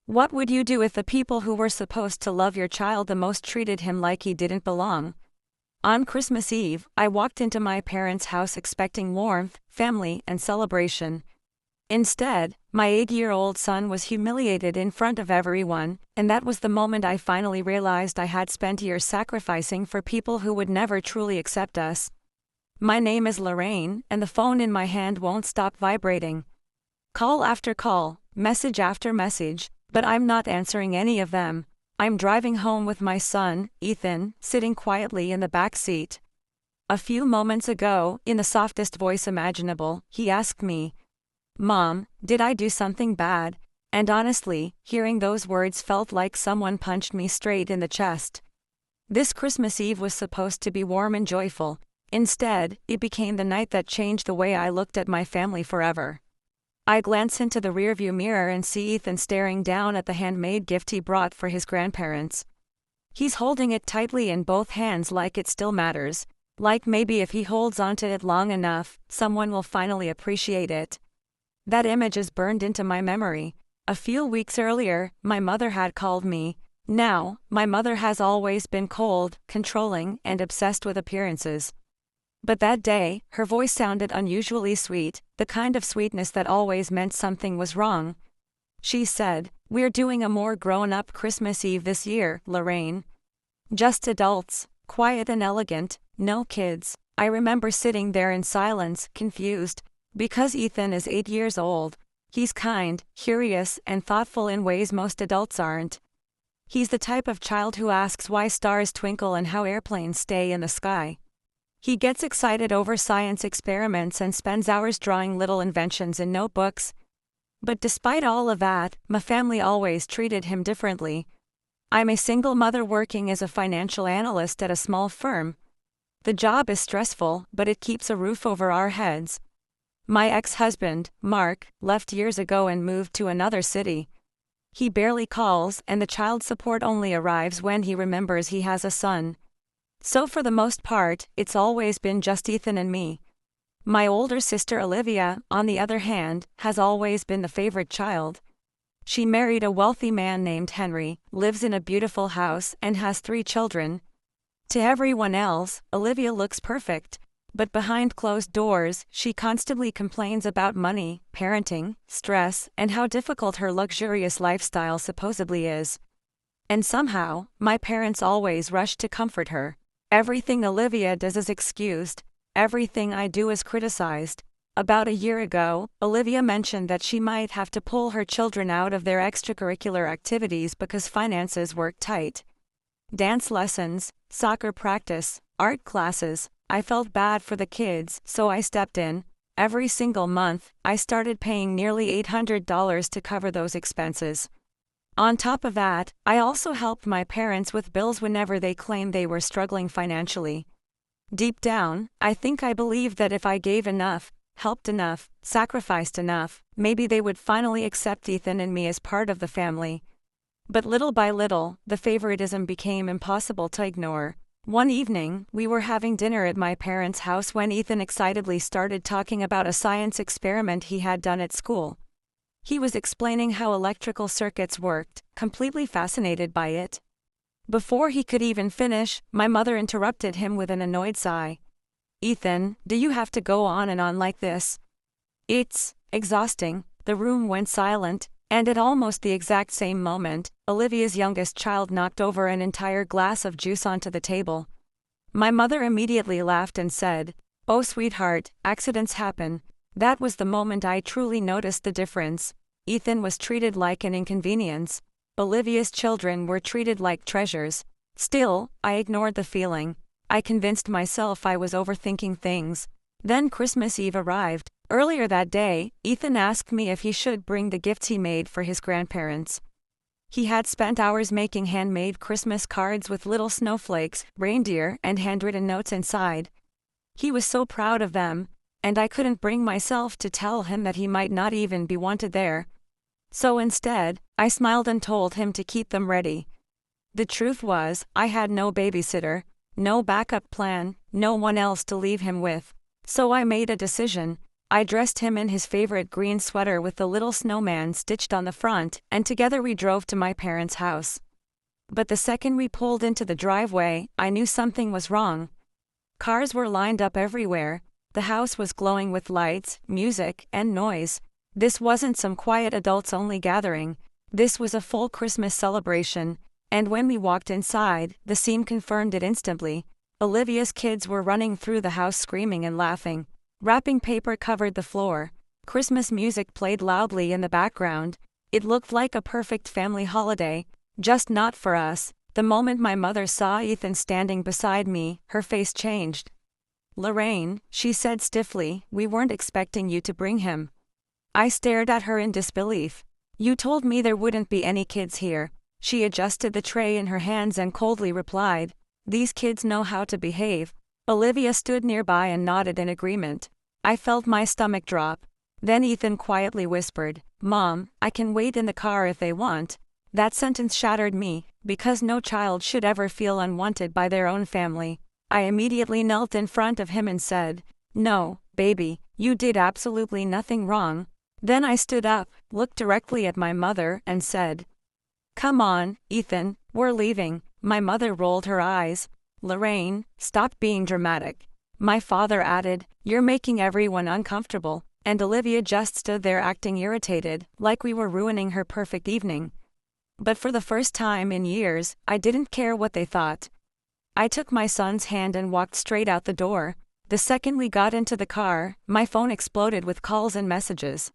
What would you do if the people who were supposed to love your child the most treated him like he didn't belong? On Christmas Eve, I walked into my parents' house expecting warmth, family, and celebration. Instead, my 8-year-old son was humiliated in front of everyone, and that was the moment I finally realized I had spent years sacrificing for people who would never truly accept us. My name is Lorraine, and the phone in my hand won't stop vibrating. Call after call, message after message, but I'm not answering any of them. I'm driving home with my son, Ethan, sitting quietly in the back seat. A few moments ago, in the softest voice imaginable, he asked me, "Mom, did I do something bad?" And honestly, hearing those words felt like someone punched me straight in the chest. This Christmas Eve was supposed to be warm and joyful. Instead, it became the night that changed the way I looked at my family forever. I glance into the rearview mirror and see Ethan staring down at the handmade gift he brought for his grandparents. He's holding it tightly in both hands like it still matters, like maybe if he holds onto it long enough, someone will finally appreciate it. That image is burned into my memory. A few weeks earlier, my mother had called me. Now, my mother has always been cold, controlling, and obsessed with appearances. But that day, her voice sounded unusually sweet, the kind of sweetness that always meant something was wrong. She said, "We're doing a more grown-up Christmas Eve this year, Lorraine. Just adults, quiet and elegant, no kids." I remember sitting there in silence, confused. Because Ethan is 8 years old, he's kind, curious, and thoughtful in ways most adults aren't. He's the type of child who asks why stars twinkle and how airplanes stay in the sky. He gets excited over science experiments and spends hours drawing little inventions in notebooks. But despite all of that, my family always treated him differently. I'm a single mother working as a financial analyst at a small firm. The job is stressful, but it keeps a roof over our heads. My ex-husband, Mark, left years ago and moved to another city. He barely calls, and the child support only arrives when he remembers he has a son. So for the most part, it's always been just Ethan and me. My older sister Olivia, on the other hand, has always been the favorite child. She married a wealthy man named Henry, lives in a beautiful house, and has 3 children. To everyone else, Olivia looks perfect. But behind closed doors, she constantly complains about money, parenting, stress, and how difficult her luxurious lifestyle supposedly is. And somehow, my parents always rush to comfort her. Everything Olivia does is excused. Everything I do is criticized. About a year ago, Olivia mentioned that she might have to pull her children out of their extracurricular activities because finances work tight. Dance lessons, soccer practice, art classes. I felt bad for the kids, so I stepped in. Every single month, I started paying nearly $800 to cover those expenses. On top of that, I also helped my parents with bills whenever they claimed they were struggling financially. Deep down, I think I believed that if I gave enough, helped enough, sacrificed enough, maybe they would finally accept Ethan and me as part of the family. But little by little, the favoritism became impossible to ignore. One evening, we were having dinner at my parents' house when Ethan excitedly started talking about a science experiment he had done at school. He was explaining how electrical circuits worked, completely fascinated by it. Before he could even finish, my mother interrupted him with an annoyed sigh. "Ethan, do you have to go on and on like this? It's exhausting." The room went silent, and at almost the exact same moment, Olivia's youngest child knocked over an entire glass of juice onto the table. My mother immediately laughed and said, "Oh sweetheart, accidents happen." That was the moment I truly noticed the difference. Ethan was treated like an inconvenience. Olivia's children were treated like treasures. Still, I ignored the feeling. I convinced myself I was overthinking things. Then Christmas Eve arrived. Earlier that day, Ethan asked me if he should bring the gifts he made for his grandparents. He had spent hours making handmade Christmas cards with little snowflakes, reindeer, and handwritten notes inside. He was so proud of them, and I couldn't bring myself to tell him that he might not even be wanted there. So instead, I smiled and told him to keep them ready. The truth was, I had no babysitter, no backup plan, no one else to leave him with. So I made a decision. I dressed him in his favorite green sweater with the little snowman stitched on the front, and together we drove to my parents' house. But the second we pulled into the driveway, I knew something was wrong. Cars were lined up everywhere. The house was glowing with lights, music, and noise. This wasn't some quiet adults-only gathering. This was a full Christmas celebration, and when we walked inside, the scene confirmed it instantly. Olivia's kids were running through the house screaming and laughing. Wrapping paper covered the floor. Christmas music played loudly in the background. It looked like a perfect family holiday, just not for us. The moment my mother saw Ethan standing beside me, her face changed. "Lorraine," she said stiffly, "we weren't expecting you to bring him." I stared at her in disbelief. "You told me there wouldn't be any kids here." She adjusted the tray in her hands and coldly replied, "These kids know how to behave." Olivia stood nearby and nodded in agreement. I felt my stomach drop. Then Ethan quietly whispered, "Mom, I can wait in the car if they want." That sentence shattered me, because no child should ever feel unwanted by their own family. I immediately knelt in front of him and said, "No, baby, you did absolutely nothing wrong." Then I stood up, looked directly at my mother, and said, "Come on, Ethan, we're leaving." My mother rolled her eyes. "Lorraine, stop being dramatic." My father added, "You're making everyone uncomfortable," and Olivia just stood there acting irritated, like we were ruining her perfect evening. But for the first time in years, I didn't care what they thought. I took my son's hand and walked straight out the door. The second we got into the car, my phone exploded with calls and messages.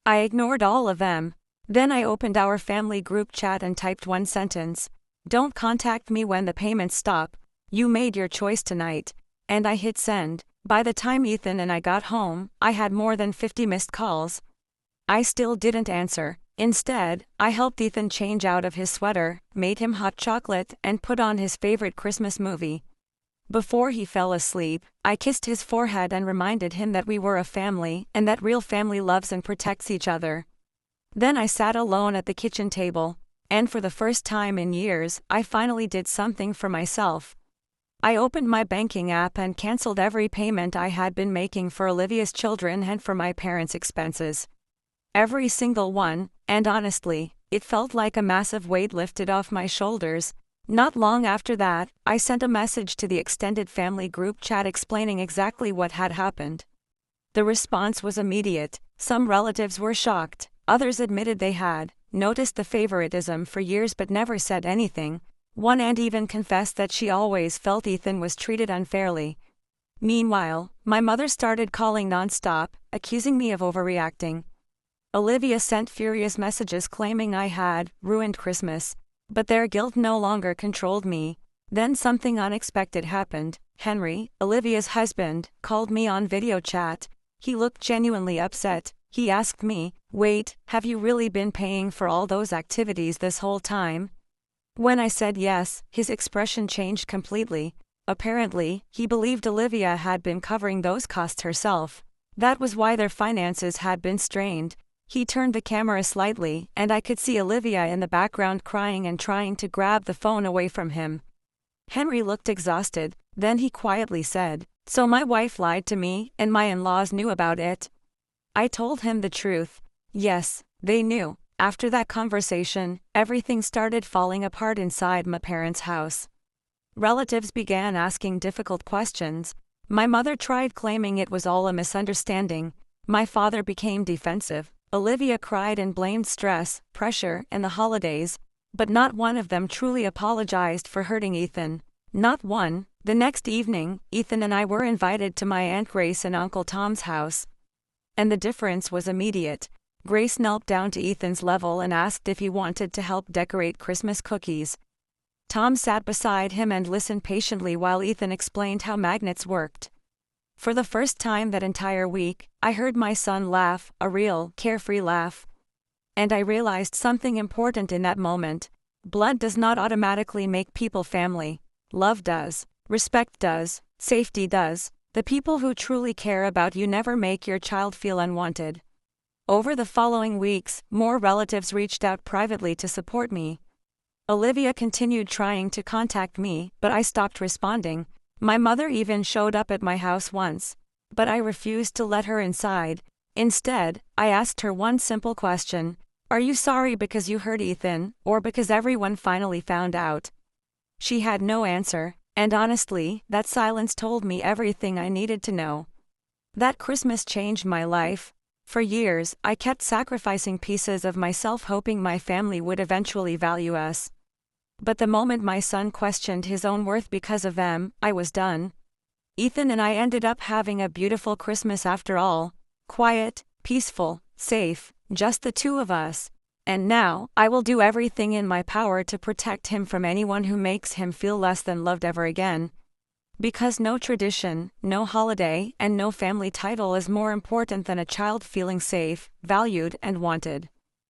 I ignored all of them. Then I opened our family group chat and typed one sentence: "Don't contact me when the payments stop. You made your choice tonight." And I hit send. By the time Ethan and I got home, I had more than 50 missed calls. I still didn't answer. Instead, I helped Ethan change out of his sweater, made him hot chocolate, and put on his favorite Christmas movie. Before he fell asleep, I kissed his forehead and reminded him that we were a family and that real family loves and protects each other. Then I sat alone at the kitchen table, and for the first time in years, I finally did something for myself. I opened my banking app and canceled every payment I had been making for Olivia's children and for my parents' expenses. Every single one, and honestly, it felt like a massive weight lifted off my shoulders. Not long after that, I sent a message to the extended family group chat explaining exactly what had happened. The response was immediate. Some relatives were shocked, others admitted they had noticed the favoritism for years but never said anything. One aunt even confessed that she always felt Ethan was treated unfairly. Meanwhile, my mother started calling nonstop, accusing me of overreacting. Olivia sent furious messages claiming I had ruined Christmas, but their guilt no longer controlled me. Then something unexpected happened. Henry, Olivia's husband, called me on video chat. He looked genuinely upset. He asked me, "Wait, have you really been paying for all those activities this whole time?" When I said yes, his expression changed completely. Apparently, he believed Olivia had been covering those costs herself. That was why their finances had been strained. He turned the camera slightly, and I could see Olivia in the background crying and trying to grab the phone away from him. Henry looked exhausted. Then he quietly said, "So my wife lied to me, and my in-laws knew about it?" I told him the truth. Yes, they knew. After that conversation, everything started falling apart inside my parents' house. Relatives began asking difficult questions. My mother tried claiming it was all a misunderstanding. My father became defensive. Olivia cried and blamed stress, pressure, and the holidays, but not one of them truly apologized for hurting Ethan. Not one. The next evening, Ethan and I were invited to my Aunt Grace and Uncle Tom's house. And the difference was immediate. Grace knelt down to Ethan's level and asked if he wanted to help decorate Christmas cookies. Tom sat beside him and listened patiently while Ethan explained how magnets worked. For the first time that entire week, I heard my son laugh, a real, carefree laugh. And I realized something important in that moment. Blood does not automatically make people family. Love does. Respect does. Safety does. The people who truly care about you never make your child feel unwanted. Over the following weeks, more relatives reached out privately to support me. Olivia continued trying to contact me, but I stopped responding. My mother even showed up at my house once. But I refused to let her inside. Instead, I asked her one simple question: "Are you sorry because you hurt Ethan, or because everyone finally found out?" She had no answer, and honestly, that silence told me everything I needed to know. That Christmas changed my life. For years, I kept sacrificing pieces of myself hoping my family would eventually value us. But the moment my son questioned his own worth because of them, I was done. Ethan and I ended up having a beautiful Christmas after all. Quiet, peaceful, safe, just the two of us. And now, I will do everything in my power to protect him from anyone who makes him feel less than loved ever again. Because no tradition, no holiday, and no family title is more important than a child feeling safe, valued, and wanted.